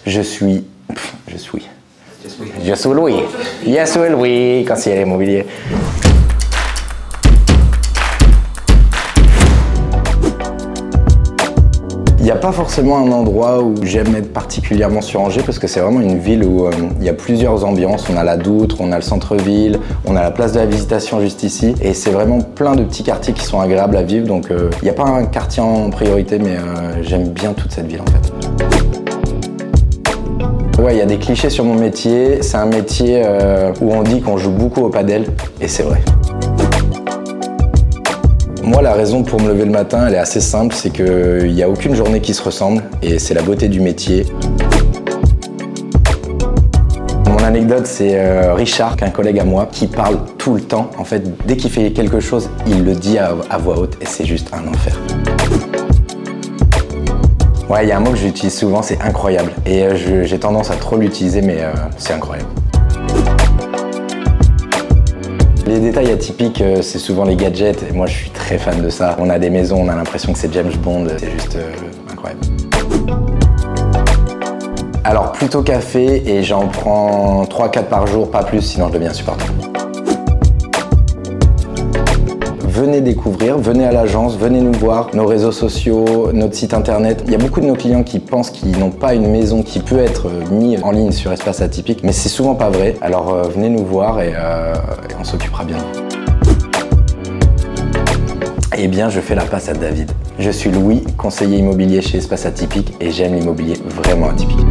Je suis Louis. Yes, oui, Louis, conseiller immobilier. Il n'y a pas forcément un endroit où j'aime être particulièrement sur Angers parce que c'est vraiment une ville où il y a plusieurs ambiances. On a la Doutre, on a le centre-ville, on a la place de la Visitation juste ici et c'est vraiment plein de petits quartiers qui sont agréables à vivre. Donc il n'y a pas un quartier en priorité mais j'aime bien toute cette ville en fait. Ouais, il y a des clichés sur mon métier. C'est un métier où on dit qu'on joue beaucoup au padel et c'est vrai. Moi, la raison pour me lever le matin, elle est assez simple, c'est qu'il n'y a aucune journée qui se ressemble et c'est la beauté du métier. Mon anecdote, c'est Richard, un collègue à moi, qui parle tout le temps. En fait, dès qu'il fait quelque chose, il le dit à voix haute et c'est juste un enfer. Ouais, il y a un mot que j'utilise souvent, c'est incroyable. Et j'ai tendance à trop l'utiliser, mais c'est incroyable. Les détails atypiques, c'est souvent les gadgets, et moi je suis très fan de ça. On a des maisons, on a l'impression que c'est James Bond, c'est juste incroyable. Alors plutôt café, et j'en prends 3-4 par jour, pas plus, sinon je deviens insupportable. Venez découvrir, venez à l'agence, venez nous voir, nos réseaux sociaux, notre site internet. Il y a beaucoup de nos clients qui pensent qu'ils n'ont pas une maison qui peut être mise en ligne sur Espace Atypique, mais c'est souvent pas vrai. Alors venez nous voir et on s'occupera bien. Eh bien, je fais la passe à David. Je suis Louis, conseiller immobilier chez Espace Atypique et j'aime l'immobilier vraiment atypique.